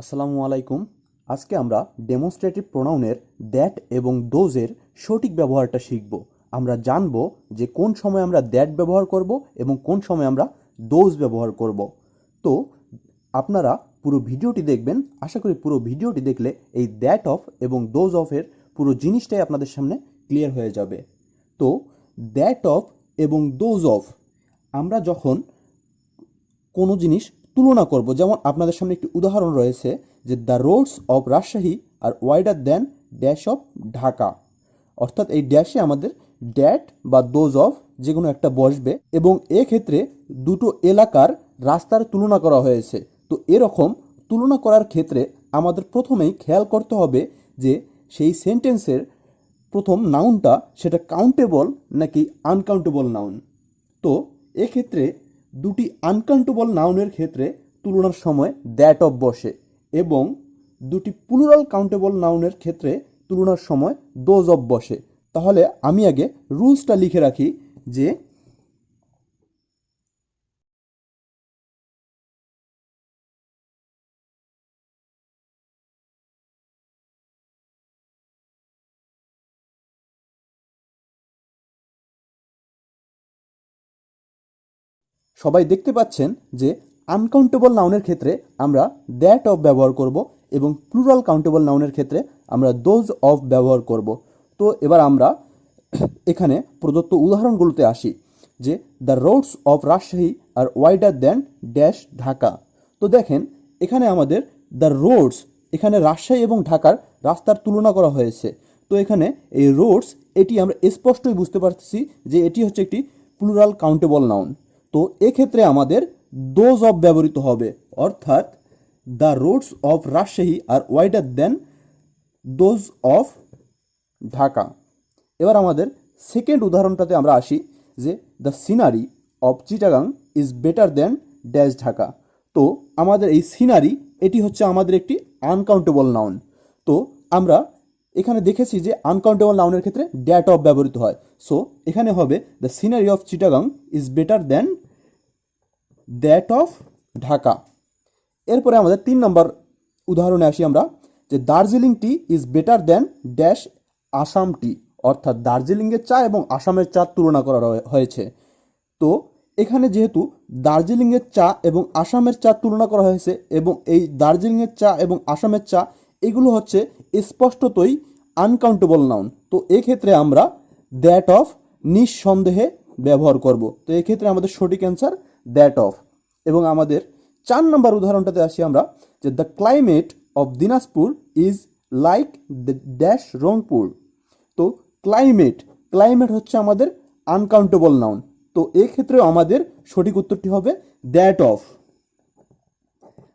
আসসালামু আলাইকুম। আজকে আমরা ডেমনস্ট্রেটিভ প্রোনাউনের দ্যাট এবং দোজের সঠিক ব্যবহারটা শিখব। আমরা জানব যে কোন সময় আমরা দ্যাট ব্যবহার করব এবং কোন সময় আমরা দোজ ব্যবহার করব। তো আপনারা পুরো ভিডিওটি দেখবেন। আশা করি পুরো ভিডিওটি দেখলে এই দ্যাট অফ এবং দোজ অফের পুরো জিনিসটাই আপনাদের সামনে ক্লিয়ার হয়ে যাবে। তো দ্যাট অফ এবং দোজ অফ আমরা যখন কোনো জিনিস তুলনা করব, যেমন আপনাদের সামনে একটি উদাহরণ রয়েছে যে the roads of Rajshahi are wider than dash of Dhaka, অর্থাৎ এই ড্যাশে আমাদের ড্যাট বা দোজ অফ যে কোনো একটা বসবে এবং এক্ষেত্রে দুটো এলাকার রাস্তার তুলনা করা হয়েছে। তো এরকম তুলনা করার ক্ষেত্রে আমাদের প্রথমেই খেয়াল করতে হবে যে সেই সেন্টেন্সের প্রথম নাউনটা সেটা কাউন্টেবল নাকি আনকাউন্টেবল নাউন। তো এক্ষেত্রে দুটি আনকাউন্টেবল নাউনের ক্ষেত্রে তুলনার সময় দ্যাট অফ বসে এবং দুটি প্লুরাল কাউন্টেবল নাউনের ক্ষেত্রে তুলনার সময় দোজ অফ বসে। তাহলে আমি আগে রুলসটা লিখে রাখি যে সবাই দেখতে পাচ্ছেন যে আনকাউন্টেবল নাউনের ক্ষেত্রে আমরা দ্যাট অফ ব্যবহার করব এবং প্লুরাল কাউন্টেবল নাউনের ক্ষেত্রে আমরা দোজ অফ ব্যবহার করব। তো এবার আমরা এখানে প্রদত্ত উদাহরণগুলোতে আসি যে the roads of Rajshahi are wider than dash Dhaka. তো দেখেন এখানে আমাদের দ্য রোডস, এখানে রাজশাহী এবং ঢাকার রাস্তার তুলনা করা হয়েছে। তো এখানে এই রোডস এটি আমরা স্পষ্টই বুঝতে পারছি যে এটি হচ্ছে একটি প্লুরাল কাউন্টেবল নাউন। তো এক্ষেত্রে আমাদের দোজ অফ ব্যবহৃত হবে, অর্থাৎ the roads of Rajshahi are wider than those of Dhaka. এবার আমাদের সেকেন্ড উদাহরণটাতে আমরা আসি যে the scenery of Chittagong is better than dash Dhaka. তো আমাদের এই সিনারি এটি হচ্ছে আমাদের একটি আনকাউন্টেবল নাউন। তো আমরা এখানে দেখেছি যে আনকাউন্টেবল নাউনের ক্ষেত্রে ড্যাট অফ ব্যবহৃত হয়। সো এখানে হবে the scenery of Chittagong is better than that of Dhaka. এরপরে আমাদের 3 নম্বর উদাহরণে আসি আমরা যে Darjeeling tea is better than dash Assam tea, অর্থাৎ দার্জিলিংয়ের চা এবং আসামের চা তুলনা করা হয়েছে। তো এখানে যেহেতু দার্জিলিংয়ের চা এবং আসামের চা তুলনা করা হয়েছে এবং এই দার্জিলিংয়ের চা এবং আসামের চা এগুলো হচ্ছে স্পষ্টতই আনকাউন্টেবল নাউন। তো এক্ষেত্রে আমরা দ্যাট অফ নিঃসন্দেহে ব্যবহার করব। তো এক্ষেত্রে আমাদের সঠিক অ্যান্সার দ্যাট অফ। এবং আমাদের 4 নম্বর উদাহরণটাতে আসি আমরা যে the climate of Dinajpur is like the dash Rangpur. তো ক্লাইমেট হচ্ছে আমাদের আনকাউন্টেবল নাউন। তো এক্ষেত্রেও আমাদের সঠিক উত্তরটি হবে দ্যাট অফ।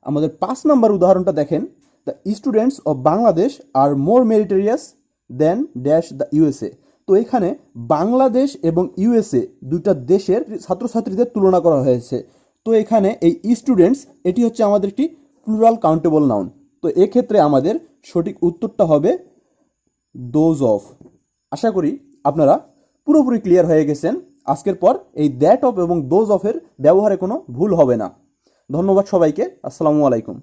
আমাদের 5 নম্বর উদাহরণটা দেখেন the students of Bangladesh are more meritorious than dash the USA. তো এখানে বাংলাদেশ এবং ইউএসএ দুইটা দেশের ছাত্রছাত্রীদের তুলনা করা হয়েছে। তো এখানে এই স্টুডেন্টস এটি হচ্ছে আমাদের একটি প্লুরাল কাউন্টেবল নাউন। তো এক্ষেত্রে আমাদের সঠিক উত্তরটা হবে দোজ অফ। আশা করি আপনারা পুরোপুরি ক্লিয়ার হয়ে গেছেন। আজকের পর এই দ্যাট অফ এবং দোজ অফের ব্যবহারে কোনো ভুল হবে না। ধন্যবাদ সবাইকে। আসসালামু আলাইকুম।